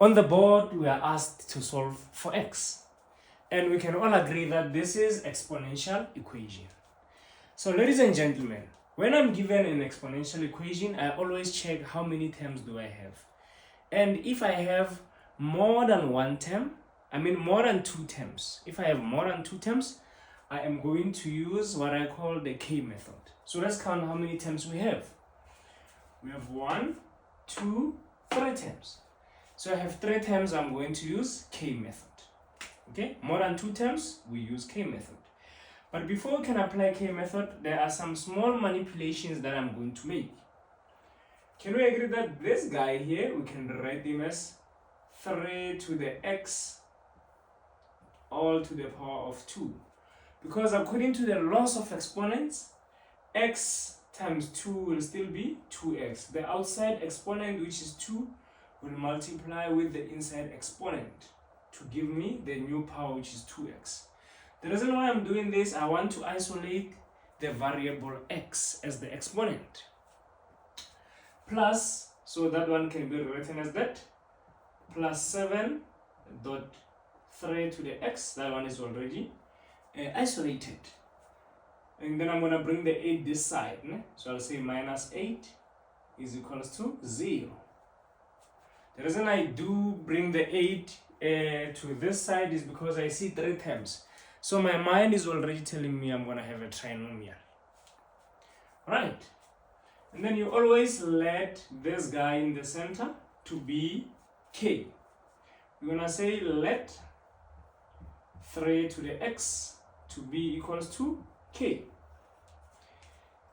On the board, we are asked to solve for x. And we can all agree that this is exponential equation. So ladies and gentlemen, when I'm given an exponential equation, I always check how many terms do I have. And if I have more than more than two terms. If I have more than two terms, I am going to use what I call the K method. So let's count how many terms we have. We have 1, 2, 3 terms. So I have 3 terms, I'm going to use K method. Okay, more than 2 terms, we use K method. But before we can apply K method, there are some small manipulations that I'm going to make. Can we agree that this guy here, we can write him as 3 to the x all to the power of 2. Because according to the laws of exponents, x times 2 will still be 2x. The outside exponent, which is 2, will multiply with the inside exponent to give me the new power, which is 2x. The reason why I'm doing this, I want to isolate the variable x as the exponent. Plus, so that one can be written as that, plus 7 dot 3 to the x, that one is already isolated. And then I'm going to bring the 8 this side. So I'll say minus 8 is equals to 0. The reason I do bring the 8 to this side is because I see 3 terms. So my mind is already telling me I'm going to have a trinomial. Right. And then you always let this guy in the center to be k. You're going to say let 3 to the x to be equals to k.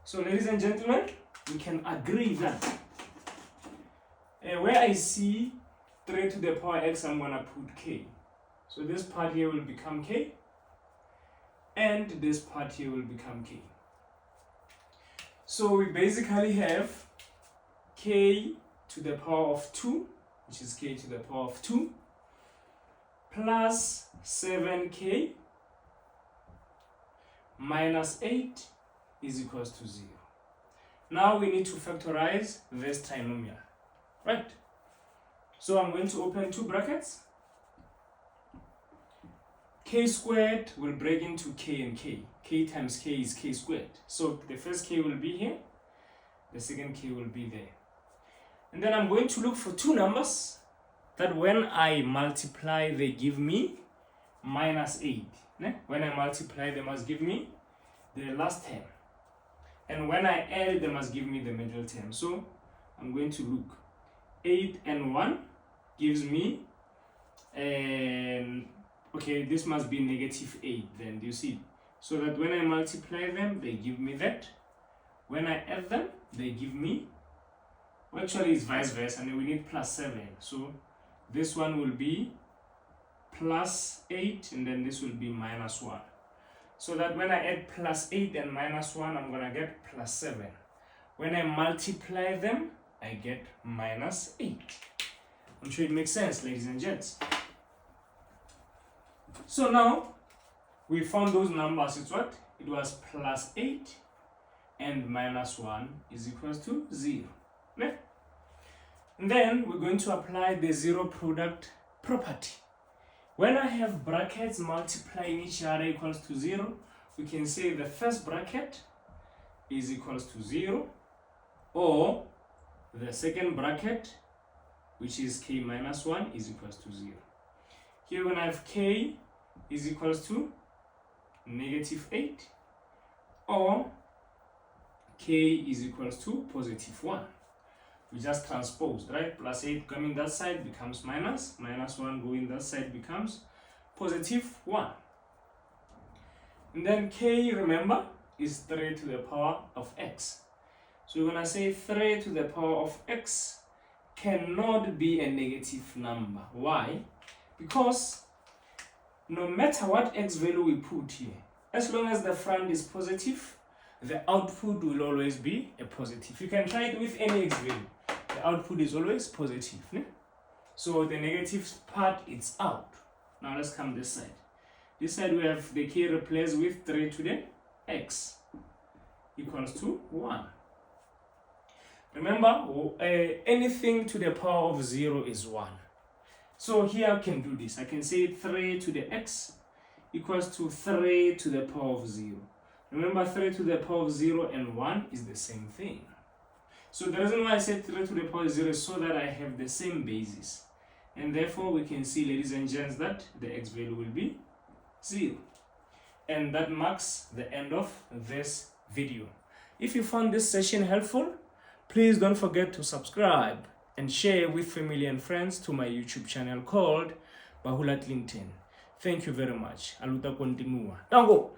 So ladies and gentlemen, we can agree that where I see 3 to the power x, I'm going to put k. So this part here will become k, and this part here will become k. So we basically have k to the power of 2, which is k to the power of 2, plus 7k minus 8 is equals to 0. Now we need to factorize this trinomial, right? So I'm going to open 2 brackets. K squared will break into k and k. K times k is k squared. So the first k will be here, the second k will be there. And then I'm going to look for 2 numbers that when I multiply, they give me minus 8. When I multiply, they must give me the last term. And when I add, they must give me the middle term. So I'm going to look. 8 and 1 gives me, okay, this must be negative 8 then, do you see? So that when I multiply them, they give me that. When I add them, they give me, well, actually it's vice versa, and we need plus 7. So this one will be plus 8, and then this will be minus 1. So that when I add plus 8 and minus 1, I'm going to get plus 7. When I multiply them, I get minus 8. I'm sure it makes sense, ladies and gents. So now, we found those numbers. It's what? It was plus 8 and minus 1 is equals to 0. Okay? And then we're going to apply the zero product property. When I have brackets multiplying each other equals to 0, we can say the first bracket is equals to 0, or the second bracket, which is k minus 1, is equals to 0. Here when I have k is equals to negative 8, or k is equals to positive 1. We just transposed, right? Plus 8 coming that side becomes minus 1 going that side becomes positive 1. And then k, remember, is 3 to the power of x. So we're going to say 3 to the power of x cannot be a negative number. Why? Because no matter what x value we put here, as long as the front is positive, the output will always be a positive. You can try it with any x value. The output is always positive. So the negative part, it's out. Now let's come this side. This side we have the k replaced with 3 to the x equals to 1. Remember, anything to the power of 0 is 1. So here I can do this. I can say 3 to the x equals to 3 to the power of 0. Remember, 3 to the power of 0 and 1 is the same thing. So the reason why I said 3 to the power of 0 is so that I have the same basis. And therefore, we can see, ladies and gents, that the x value will be 0. And that marks the end of this video. If you found this session helpful, please don't forget to subscribe and share with family and friends to my YouTube channel called Bahula Clinton. Thank you very much. Aluta continua. Tango!